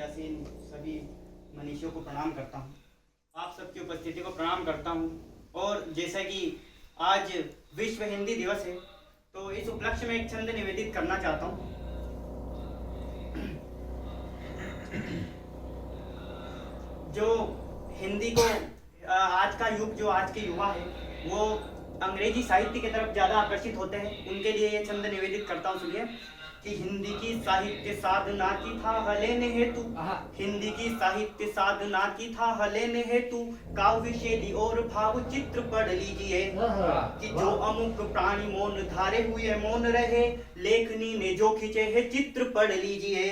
मंचासीन सभी मनीषियों को प्रणाम करता हूँ। आप सबकी उपस्थिति को प्रणाम करता हूँ। और जैसा कि आज विश्व हिंदी दिवस है, तो इस उपलक्ष्य में एक छंद निवेदित करना चाहता हूँ। जो हिंदी को आज का युग, जो आज के युवा है, वो अंग्रेजी साहित्य की तरफ ज़्यादा आकर्षित होते हैं, उनके लिए ये छंद निवेदित करता हूँ। सुनिए कि हिंदी की साहित्य साधना की था हलेने हेतु, हिंदी की साहित्य साधना की था हलेने हेतु, काव्य शैली और भाव चित्र पढ़ लीजिए कि जो अमुक प्राणी मौन धारे हुए मौन रहे, लेखनी ने जो खींचे है चित्र पढ़ लीजिए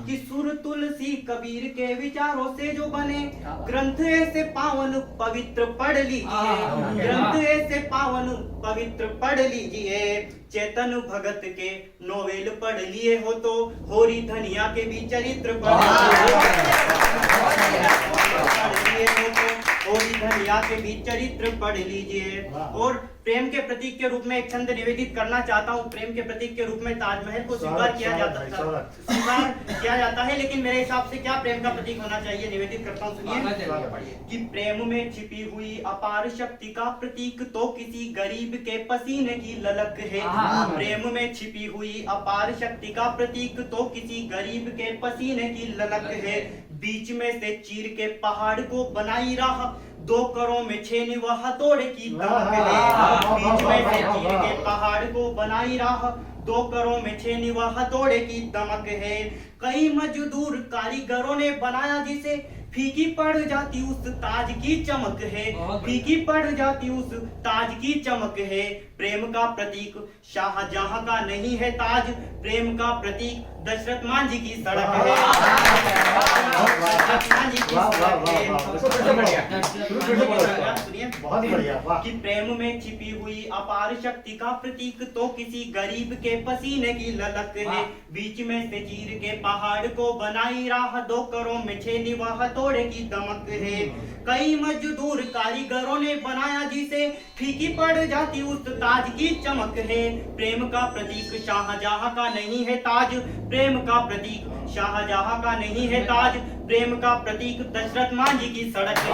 कि सुर तुलसी कबीर के विचारों से जो बने, ग्रंथ ऐसे पावन पवित्र पढ़ लीजिए, ग्रंथ ऐसे पावन पवित्र पढ़ लीजिए। चेतन भगत के नोवेल पढ़ लिए हो तो होरी धनिया के भी चरित्र पढ़ लिए हो तो होरी धनिया के भी चरित्र पढ़ लीजिए। और प्रेम के प्रतीक के रूप में एक छंद निवेदित करना चाहता हूँ। प्रेम के प्रतीक के रूप में ताजमहल को स्वीकार किया जाता है, लेकिन मेरे हिसाब से क्या प्रेम का प्रतीक होना चाहिए, निवेदित करता हूँ। सुनिए कि प्रेम में छिपी हुई अपार शक्ति का प्रतीक तो किसी गरीब के पसीने की ललक है। प्रेम में छिपी हुई अपार शक्ति का प्रतीक तो किसी गरीब के पसीने की ललक है। बीच में से चीर के पहाड़ को बनाई राह, 2 करों में 6 निवाह हथौड़े की दमक है। बीच में से चीर के पहाड़ को बनाई राह, 2 करों में 6 निवाह हथौड़े की दमक है। कई मजदूर कारीगरों ने बनाया जिसे, फीकी पड़ जाती उस ताज की चमक है, फीकी पड़ जाती उस ताज की चमक है। प्रेम का प्रतीक शाहजहां का नहीं है ताज, प्रेम का प्रतीक दशरथ मांझी की सड़क है। कि प्रेम में छिपी हुई अपार शक्ति का प्रतीक तो किसी गरीब के पसीने की ललक है। बीच में से चीर के पहाड़ को बनाई राह, 2 करों में 6 निवाह हथौड़े की दमक है। कई मजदूर कारीगरों ने बनाया जिसे, फीकी पड़ जाती उस ताज की चमक है। प्रेम का प्रतीक शाहजहां का नहीं है ताज, प्रेम का प्रतीक शाहजहां का नहीं है ताज, प्रेम का प्रतीक दशरथ मांझी की सड़क है।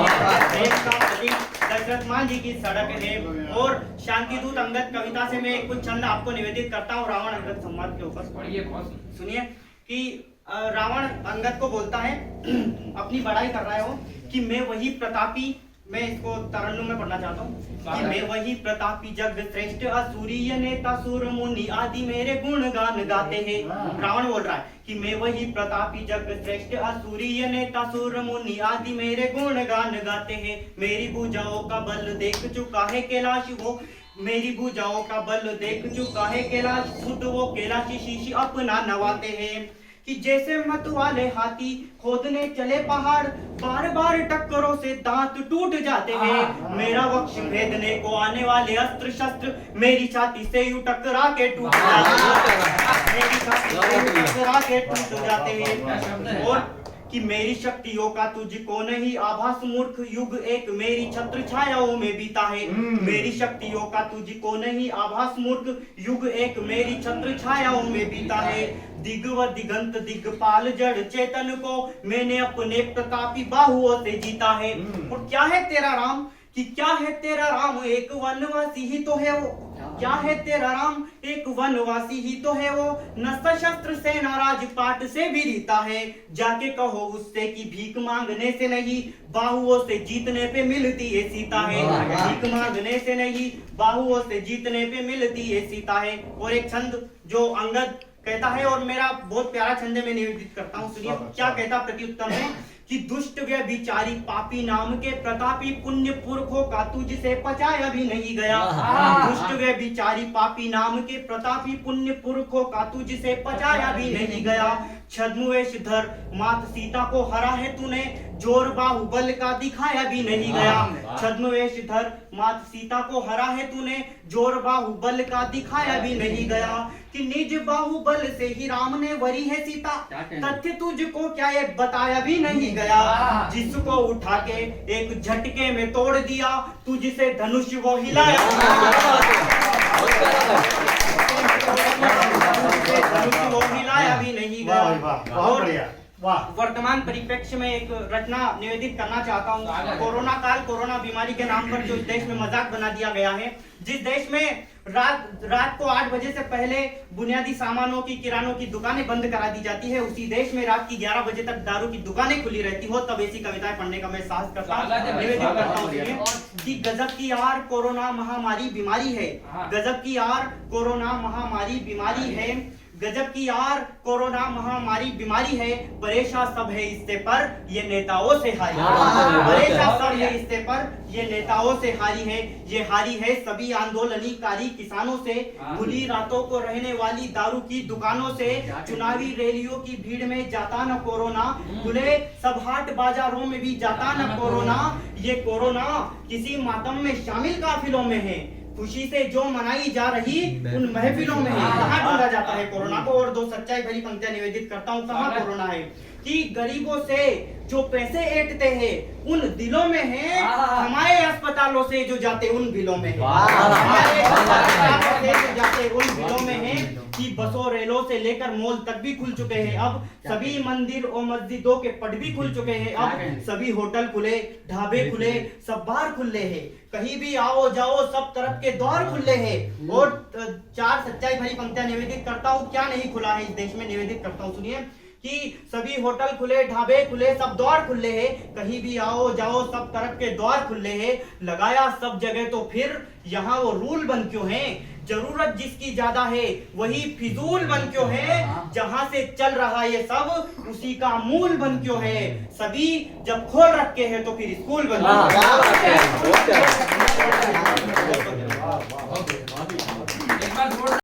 प्रेम का प्रतीक दशरथ मांझी की सड़क है। और शांतिदूत अंगद कविता से मैं कुछ छंद आपको निवेदित करता हूँ रावण अंगद संवाद के ऊपर। सुनिए कि रावण अंगद को बोलता है, अपनी बड़ाई कर रहा है वो, कि मैं वही प्रतापी, मैं इसको तरन्नुम में पढ़ना चाहता हूँ कि मैं वही प्रतापी जग श्रेष्ठ असुरीय नेता सुर मुनि आदि मेरे गुण गान गाते हैं। रावण बोल रहा है कि मैं वही प्रतापी जग श्रेष्ठ असुरीय नेता सुर मुनि आदि मेरे गुण गान गाते हैं। मेरी भुजाओं का बल देख चुका है कैलाश वो, मेरी भुजाओं का बल देख चुका है कैलाश, खुद वो कैलाशी शीश अपना नवाते हैं। कि जैसे मत वाले हाथी खोदने चले पहाड़, बार बार टक्करों से दांत टूट जाते हैं। मेरा वक्ष भेदने को आने वाले अस्त्र शस्त्र मेरी छाती से यूं टकरा के टूट जाते हैं, मेरी छाती से यूं टकरा के टूट जाते हैं। और कि मेरी शक्तियों का तुझको नहीं आभास मूर्ख, युग एक मेरी छत्र छायाओं में बीता है। मेरी शक्तियों का तुझको नहीं आभास मूर्ख, युग एक मेरी छत्र छायाओं में बीता है। दिग व दिगंत दिगपाल जड़ चेतन को मैंने अपने प्रतापी बाहुओं से जीता है। और क्या है तेरा राम, कि क्या है तेरा राम, एक वनवासी ही तो है वो, क्या है तेरा राम, एक वनवासी ही तो है वो, न सशस्त्र सेना राजपाट से भी रीता है। जाके कहो उससे कि भीख मांगने से नहीं, बाहुओं से जीतने पे मिलती है सीता है। भीख मांगने से नहीं, बाहुओं से जीतने पे मिलती है सीता है। और एक छंद जो अंगद कहता है और मेरा बहुत प्यारा छंद में निवेदित करता हूँ। सुनिए क्या कहता प्रत्युत्तर में कि दुष्ट व्यभिचारी पापी नाम के प्रतापी पुण्य पुरखों का तुझसे पचाया भी नहीं गया। दुष्ट व्यभिचारी पापी नाम के प्रतापी पुण्य पुरखों का तुझसे पचाया भी नहीं गया। छद्मवेश धर मात सीता को हरा है तूने, जोर बाहुबल का दिखाया भी नहीं गया। छद्मवेश धर मात सीता को हरा है तूने, जोर बाहुबल का दिखाया भी नहीं गया। कि निज बाहुबल से ही राम ने वरी है सीता, तथ्य तुझको क्या ये बताया भी नहीं गया। जिसको उठा के एक झटके में तोड़ दिया, तुझसे धनुष वो हिलाया भी नहीं गया। वर्तमान परिप्रेक्ष्य में एक रचना निवेदित करना चाहता हूँ। कोरोना काल, कोरोना बीमारी के नाम पर जो इस देश में मजाक बना दिया गया है, जिस देश में रात को 8 बजे से पहले बुनियादी सामानों की, किरानों की दुकानें बंद करा दी जाती है, उसी देश में रात की 11 बजे तक दारू की दुकानें खुली रहती हो, तब ऐसी कविताएं पढ़ने का मैं साहस करता हूँ, निवेदित करता हूँ कि गजब की यार कोरोना महामारी बीमारी है, गजब की यार कोरोना महामारी बीमारी है, गजब की यार कोरोना महामारी बीमारी है, परेशान सब है इससे पर ये नेताओं से हारी है, परेशान सब है इससे पर ये नेताओं से हारी है, ये हारी है सभी आंदोलनकारी किसानों से, खुली रातों को रहने वाली दारू की दुकानों से, चुनावी रैलियों की भीड़ में जाता न कोरोना, खुले सब हाट बाजारों में भी जाता न कोरोना, ये कोरोना किसी मातम में शामिल काफिलों में है, खुशी से जो मनाई जा रही उन महफिलों में है। कहाँ ढूंढा जाता है कोरोना को? और 2 सच्चाई भरी पंक्तियां निवेदित करता हूँ, कहाँ कोरोना है कि गरीबों से जो पैसे ऐंठते हैं उन दिलों में है, हमारे अस्पतालों से जो जाते उन बिलों में है, हमारे अस्पतालों से जो जाते उन बिलों में है कि बसों रेलों से लेकर मॉल तक भी खुल चुके हैं, अब सभी मंदिर और मस्जिदों के पट भी खुल चुके हैं, अब सभी होटल खुले, ढाबे खुले, सब बार खुले हैं, कहीं भी आओ जाओ सब तरफ के द्वार खुले हैं। और 4 सच्चाई भरी पंक्तियां निवेदित करता हूँ, क्या नहीं खुला है इस देश में, निवेदित करता हूँ, सुनिए कि सभी होटल खुले, ढाबे खुले, सब द्वार खुले हैं, कहीं भी आओ जाओ सब तरफ के द्वार खुले हैं, लगाया सब जगह तो फिर यहाँ वो रूल बन क्यों है, जरूरत जिसकी ज्यादा है वही फिजूल बन क्यों है, जहां से चल रहा ये सब उसी का मूल बन क्यों है, सभी जब खोल रखे हैं तो फिर स्कूल बन क्यों है।